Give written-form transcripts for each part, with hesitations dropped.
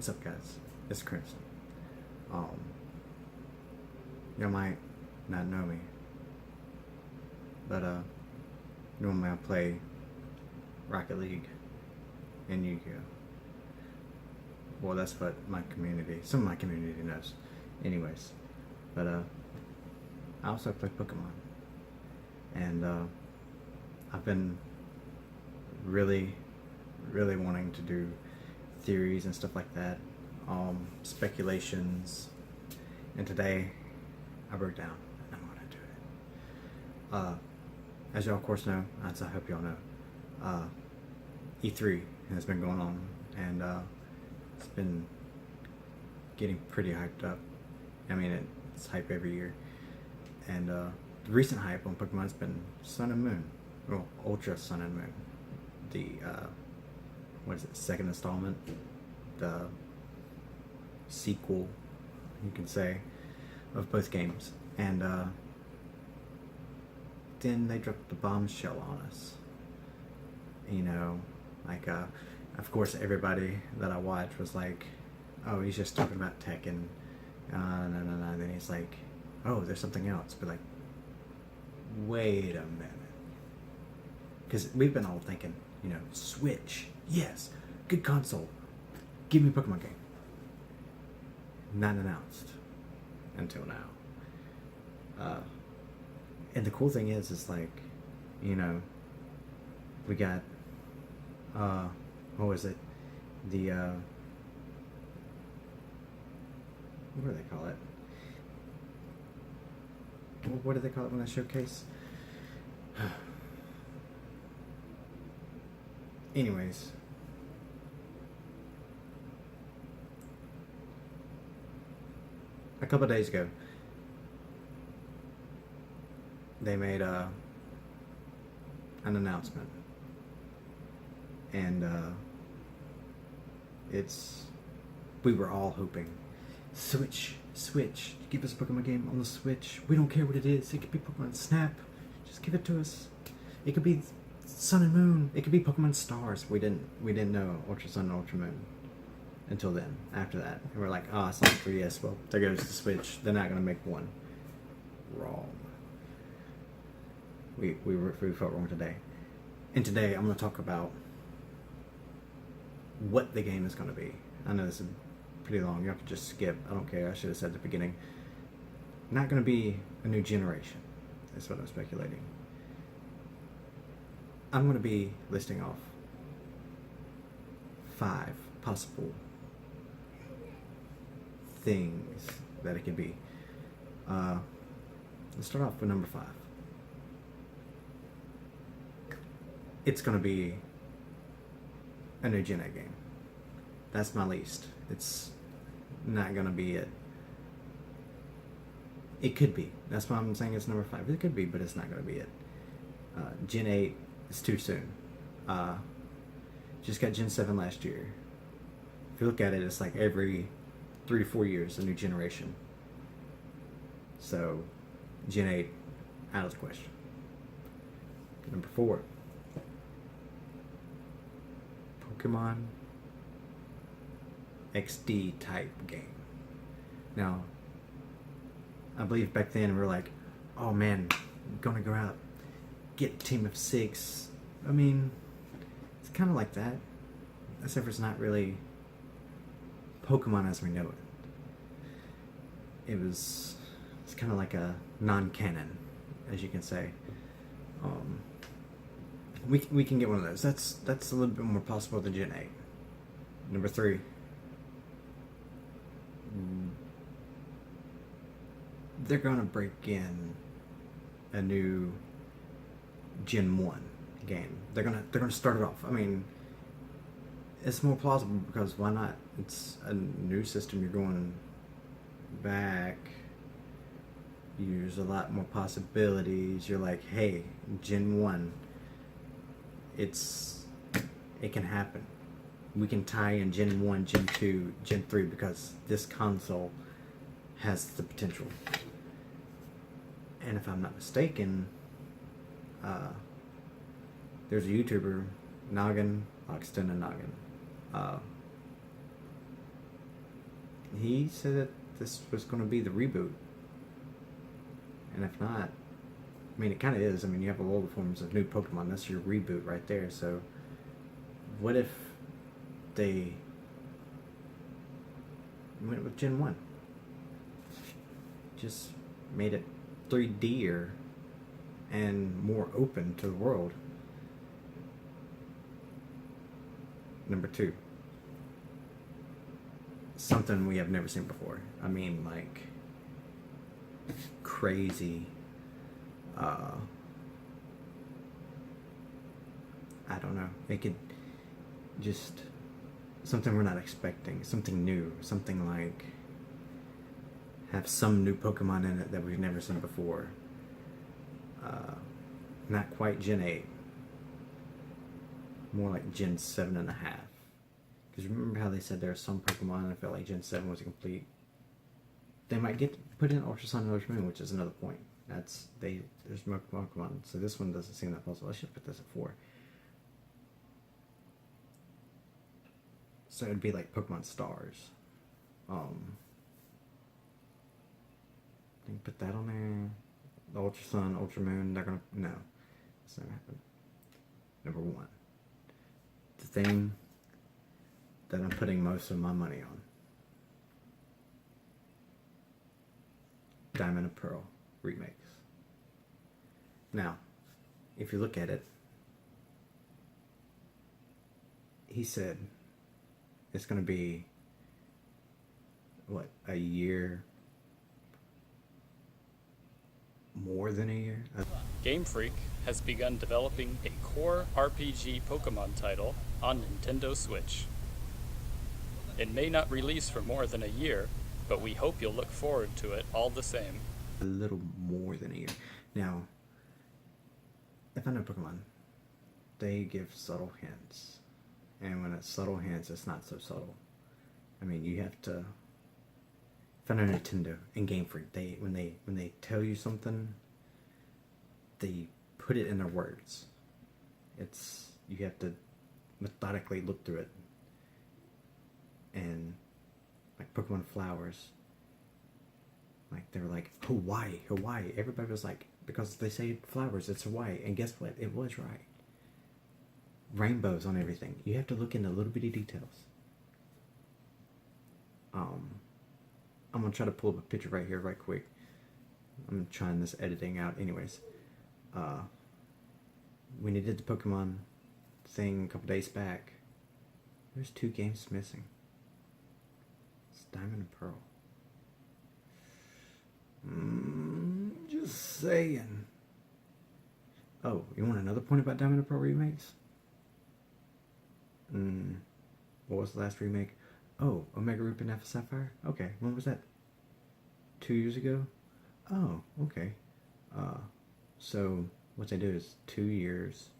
What's up, guys? It's Chris. Um, you might not know me, but normally I play Rocket League and Yu-Gi-Oh. Well, that's what some of my community knows. Anyways, but I also play Pokemon, and I've been really, really wanting to do theories and stuff like that, speculations, and today I broke down and I'm gonna do it. As y'all of course know, as I hope y'all know, E3 has been going on, and it's been getting pretty hyped up. I mean, it's hype every year, and the recent hype on Pokemon has been Sun and Moon, well, Ultra Sun and Moon, the what is it, second installment, the sequel, you can say, of both games. And then they dropped the bombshell on us. You know, like, of course, everybody that I watched was like, oh, he's just talking about Tekken. No. Then he's like, oh, there's something else. But like, wait a minute. Because we've been all thinking, you know, Switch, yes, good console, give me a Pokemon game. Not announced until now. And the cool thing is like, you know, we got, what was it? The, what do they call it? What do they call it when they showcase? Anyways, a couple of days ago, they made an announcement, and we were all hoping, Switch, give us a Pokemon game on the Switch. We don't care what it is. It could be Pokemon Snap. Just give it to us. It could be Sun and Moon. It could be Pokemon Stars. We didn't know Ultra Sun and Ultra Moon until then. After that, and we're like, it's not 3DS. Well, there goes the Switch. They're not gonna make one. Wrong. We felt wrong today. And today I'm gonna talk about what the game is gonna be. I know this is pretty long. Y'all could just skip. I don't care. I should have said at the beginning. Not gonna be a new generation. That's what I'm speculating. I'm going to be listing off 5 possible things that it could be. Let's start off with number 5. It's going to be a new Gen 8 game. That's my least. It's not going to be it. It could be. That's why I'm saying it's number 5. It could be, but it's not going to be it. Gen 8 is too soon. Just got Gen 7 last year. If you look at it, it's like every 3 to 4 years a new generation. So Gen 8 out of the question. Number 4, Pokemon XD type game. Now, I believe back then we were like, oh man, I'm gonna go out, get a team of 6. I mean, it's kind of like that, except for it's not really Pokemon as we know it. It's kind of like a non-canon, as you can say. We can get one of those. That's a little bit more possible than Gen 8. Number 3. They're gonna break in a new Gen 1 game. They're gonna start it off. I mean, it's more plausible because why not? It's a new system. You're going back. There's a lot more possibilities. You're like, hey, Gen 1. It can happen. We can tie in Gen 1, Gen 2, Gen 3 because this console has the potential. And if I'm not mistaken, there's a YouTuber, Noggin, Oxton and Noggin. he said that this was going to be the reboot. And if not, I mean, it kind of is. I mean, you have all the forms of new Pokemon. That's your reboot right there. So, what if they went with Gen 1? Just made it 3D and more open to the world. Number 2. Something we have never seen before. I mean, like, crazy. I don't know. It could just something we're not expecting, something new, something like have some new Pokemon in it that we've never seen before. Not quite Gen 8, more like Gen 7.5. Because remember how they said there are some Pokemon and I felt like Gen 7 was incomplete. They might get put in Ultra Sun and Ultra Moon, which is another point. There's more Pokemon, so this one doesn't seem that possible. I should put this at 4. So it'd be like Pokemon Stars. I think put that on there. The Ultra Sun, Ultra Moon, they're gonna no. It's not gonna happen. Number 1. The thing that I'm putting most of my money on. Diamond and Pearl remakes. Now, if you look at it, he said it's going to be, what, a year? More than a year? Game Freak has begun developing a core RPG Pokemon title on Nintendo Switch. It may not release for more than a year, but we hope you'll look forward to it all the same. A little more than a year. Now, if I know Pokemon, they give subtle hints. And when it's subtle hints, it's not so subtle. I mean, you have to... If I know Nintendo and Game Freak, when they tell you something, they put it in their words. You have to methodically look through it. And like Pokemon Flowers, like they were like Hawaii. Everybody was like, because they say flowers, it's Hawaii. And guess what? It was right. Rainbows on everything. You have to look into little bitty details. I'm gonna try to pull up a picture right here, right quick. I'm trying this editing out, anyways. When they did the Pokemon thing a couple days back, there's 2 games missing. It's Diamond and Pearl. Just saying. Oh, you want another point about Diamond and Pearl remakes? What was the last remake? Oh, Omega Ruby and Alpha Sapphire? Okay, when was that? 2 years ago? Oh, okay. So what they do is 2 years,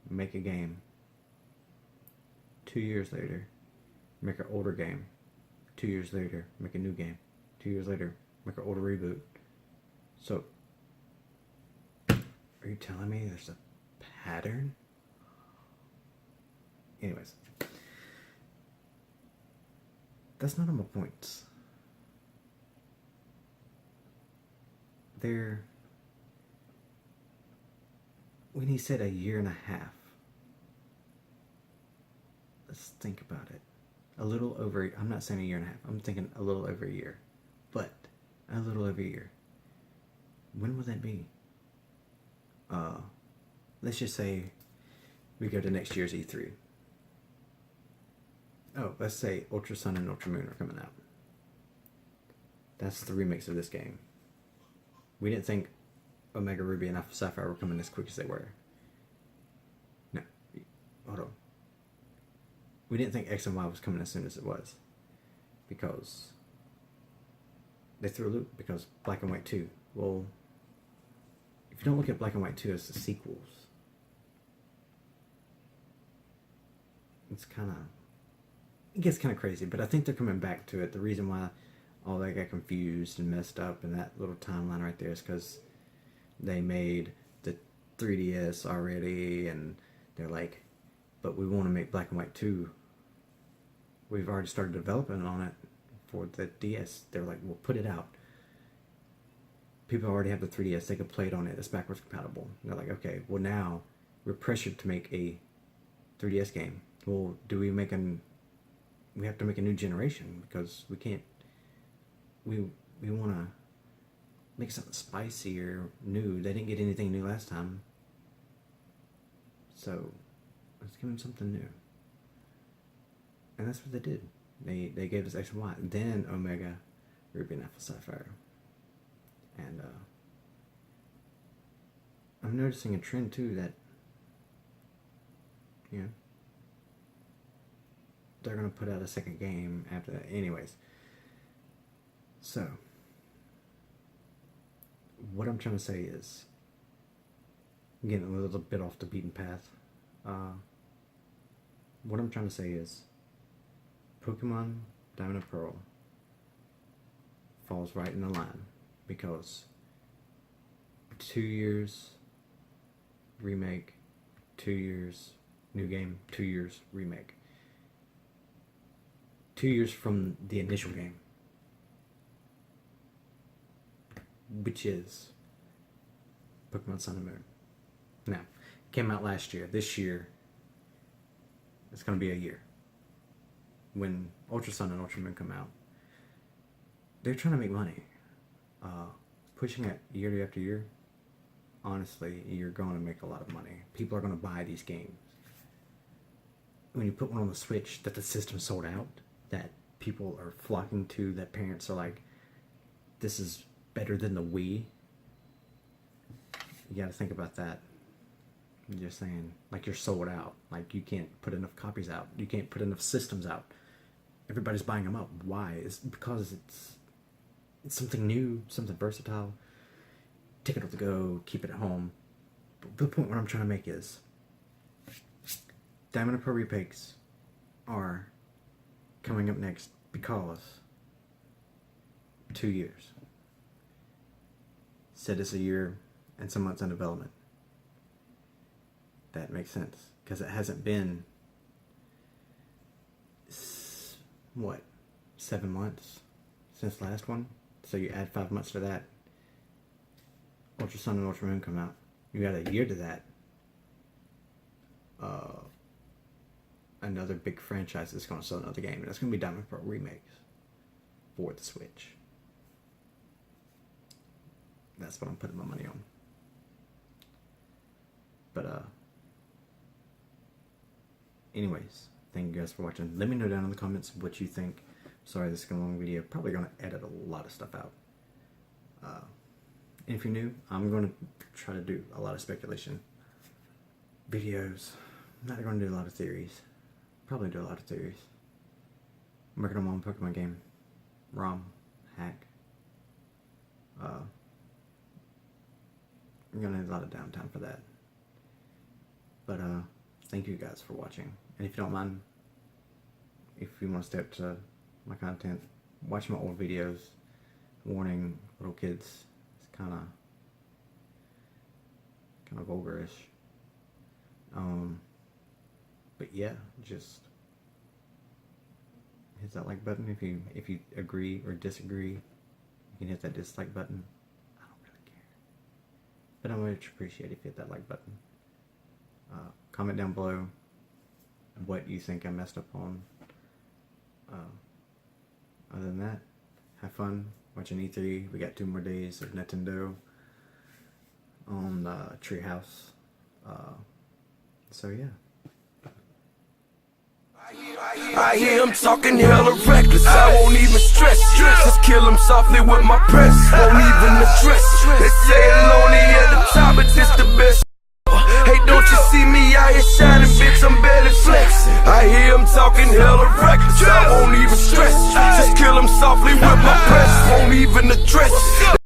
make a game. 2 years later, make an older game. 2 years later, make a new game. 2 years later, make an older reboot. So, are you telling me there's a pattern? Anyways, that's not on my points. When he said a year and a half, let's think about it. I'm not saying a year and a half, I'm thinking a little over a year. But, a little over a year. When will that be? Let's just say we go to next year's E3. Oh, let's say Ultra Sun and Ultra Moon are coming out. That's the remix of this game. We didn't think Omega Ruby and Alpha Sapphire were coming as quick as they were. No. Hold on. We didn't think X and Y was coming as soon as it was. Because they threw a loop, because Black and White 2. Well, if you don't look at Black and White 2 as the sequels, it gets kind of crazy, but I think they're coming back to it. The reason why all that got confused and messed up in that little timeline right there is because they made the 3DS already, and they're like, but we want to make Black and White 2. We've already started developing on it, for the DS. They're like, we'll put it out. People already have the 3DS. They could play it on it. It's backwards compatible. And they're like, okay, well now we're pressured to make a 3DS game. Well, do we make we have to make a new generation because we can't, we want to make something spicy or new. They didn't get anything new last time. So let's give them something new. And that's what they did. They gave us X and Y. Then Omega, Ruby, and Alpha Sapphire. And I'm noticing a trend too that, you know, they're going to put out a second game after that. Anyways. So, what I'm trying to say is, getting a little bit off the beaten path. What I'm trying to say is, Pokemon Diamond and Pearl falls right in the line because 2 years remake, 2 years new game, 2 years remake. 2 years from the initial game, which is Pokemon Sun and Moon. Now, it came out last year. This year, it's going to be a year. When Ultra Sun and Ultra Moon come out, they're trying to make money. Pushing it year after year, honestly, you're going to make a lot of money. People are going to buy these games. When you put one on the Switch that the system sold out, that people are flocking to, that parents are like, this is better than the Wii. You gotta think about that. I'm just saying, like, you're sold out. Like, you can't put enough copies out. You can't put enough systems out. Everybody's buying them up. Why? It's because it's something new, something versatile. Take it on the go, keep it at home. But the point what I'm trying to make is, Diamond and Pearl remakes are coming up next because 2 years. Said it's a year and some months in development. That makes sense because it hasn't been, what, 7 months since the last one. So you add 5 months to that. Ultra Sun and Ultra Moon come out. You add a year to that. Another big franchise that's going to sell another game, and that's going to be Diamond Pearl remakes for the Switch. That's what I'm putting my money on. But anyways, thank you guys for watching. Let me know down in the comments what you think. Sorry, this is a long video. Probably going to edit a lot of stuff out. And if you're new, I'm going to try to do a lot of speculation videos. I'm not going to do a lot of theories. Probably do a lot of theories. I'm working on my own Pokemon game. ROM. Hack. I'm going to need a lot of downtime for that. But thank you guys for watching. And if you don't mind, if you want to stay up to my content, watch my old videos. Warning, little kids. It's kind of vulgarish. But yeah, just hit that like button if you agree or disagree. You can hit that dislike button. I don't really care, but I would appreciate if you hit that like button. Comment down below what you think I messed up on. Other than that, have fun watching E3. We got 2 more days of Nintendo on Treehouse. So yeah. I hear him talking hella reckless, I won't even stress. Just kill him softly with my press, won't even address. They say lonely at the top, but this the best. Hey, don't you see me out here shining, bitch, I'm barely flexing. I hear him talking hella reckless, I won't even stress. Just kill him softly with my press, won't even address.